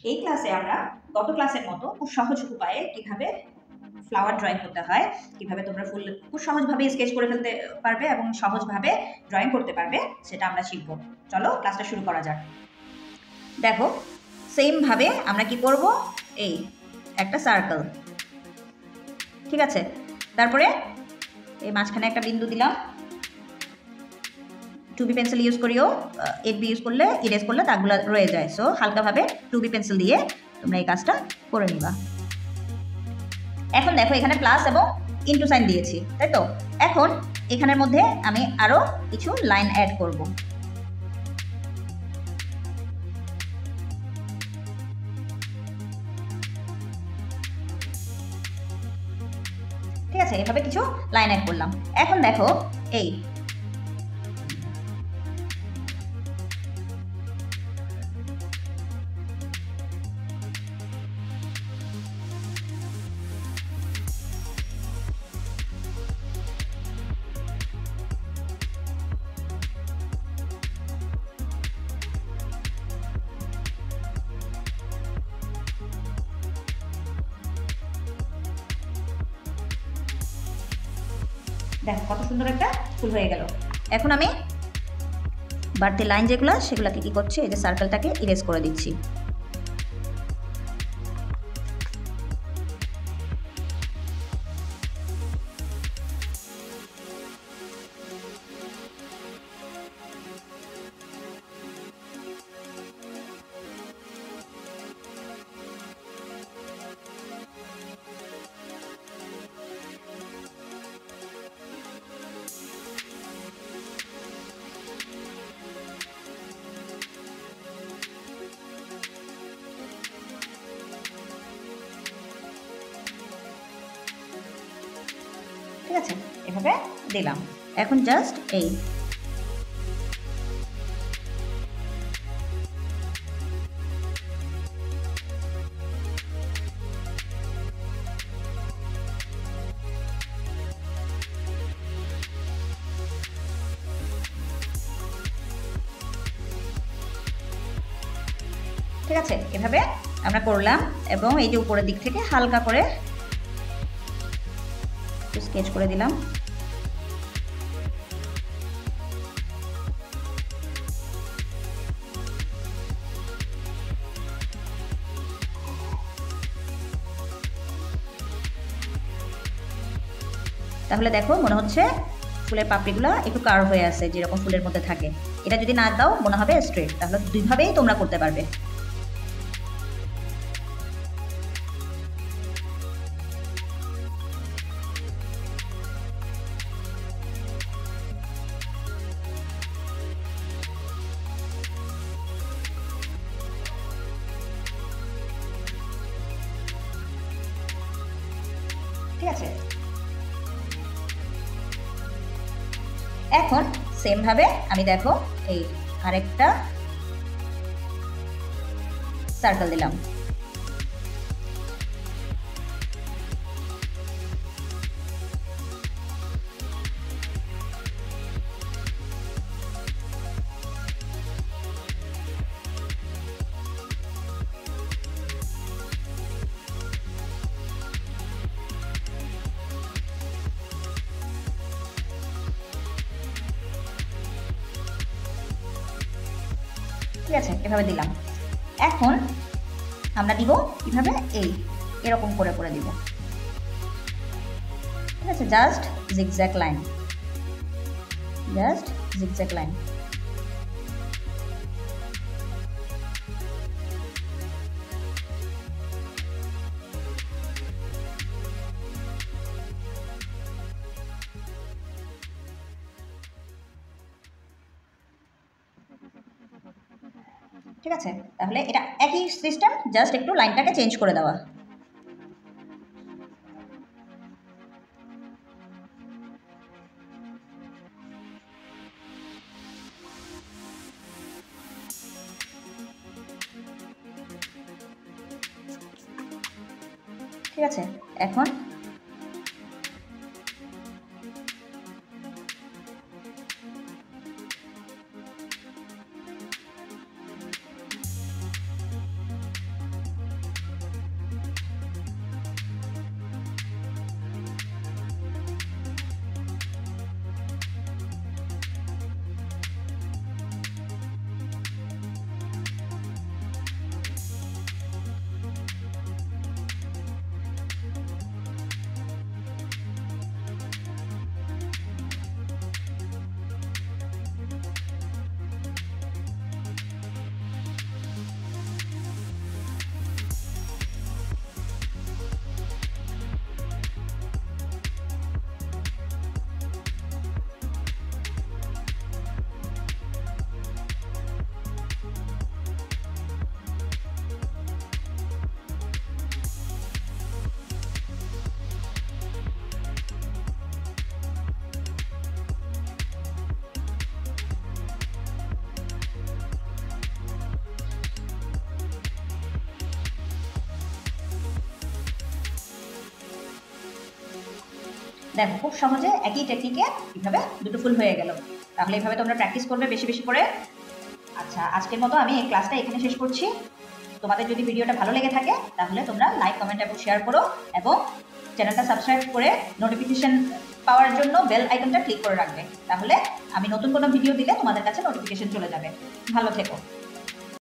এই ক্লাসে আমরা গত ক্লাসের মতো খুব সহজ উপায়ে কিভাবে ফ্লাওয়ার ড্রয়িং করতে হয়, কিভাবে তোমরা ফুল খুব সহজভাবে স্কেচ করে ফেলতে পারবে এবং সহজভাবে ড্রয়িং করতে পারবে সেটা আমরা শিখব। চলো ক্লাসটা শুরু করা যাক। দেখো, সেম ভাবে আমরা কি করব, এই একটা সার্কেল, ঠিক আছে। তারপরে এই মাঝখানে একটা বিন্দু দিলাম। 2B পেন্সিল ইউজ করিও, 8B ইউজ করলে ইরেজ করলে দাগগুলো রয়ে যায়। সো হালকাভাবে 2B পেন্সিল দিয়ে তোমরা এই কাজটা করে নিবা। এখন দেখো এখানে প্লাস এবং ইনটু সাইন দিয়েছি, তাই তো। এখন এখানের মধ্যে আমি আরো কিছু লাইন অ্যাড করব। ঠিক আছে, এভাবে কিছু লাইন অ্যাড করলাম। এখন দেখো এই দেখো কত সুন্দর একটা ফুল হয়ে গেল। এখন আমি বাড়তি লাইন যেগুলো সেগুলোকে কি করছি, এই যে সার্কেলটাকে ইরেজ করে দিচ্ছি। ঠিক আছে, এভাবে দিলাম। এখন জাস্ট এই ঠিক আছে, এভাবে আমরা করলাম এবং এই যে উপরের দিক থেকে হালকা করে স্কেচ করে দিলাম। তাহলে দেখো মনে হচ্ছে ফুলের পাপড়িগুলো একটু কার্ভ হয়ে আছে, যেরকম ফুলের মধ্যে থাকে। এটা যদি না দাও মনে হবে স্ট্রেট। তাহলে দুইভাবেই তোমরা করতে পারবে। ঠিক আছে, এখন সেম ভাবে আমি দেখো এই আরেকটা সার্কেল দিলাম। ঠিক আছে, এভাবে দিলাম। এখন আমরা দিব কিভাবে, এই এরকম করে করে দিব। ঠিক আছে, just zigzag line, just zigzag line. ঠিক আছে, তাহলে এটা একই সিস্টেম, জাস্ট একটু লাইনটাকে চেঞ্জ করে দেওয়া। ঠিক আছে, এখন দেখো খুব সহজে একই টেকনিকে কিভাবে দুটো ফুল হয়ে গেল। তাহলে এইভাবে তোমরা প্র্যাকটিস করবে বেশি বেশি করে। আচ্ছা, আজকের মতো আমি এই ক্লাসটা এখানে শেষ করছি। তোমাদের যদি ভিডিওটা ভালো লেগে থাকে তাহলে তোমরা লাইক, কমেন্ট এবং শেয়ার করো, এবং চ্যানেলটা সাবস্ক্রাইব করে নোটিফিকেশন পাওয়ার জন্য বেল আইকনটা ক্লিক করে রাখবে। তাহলে আমি নতুন কোনো ভিডিও দিলে তোমাদের কাছে নোটিফিকেশন চলে যাবে। ভালো থেকো।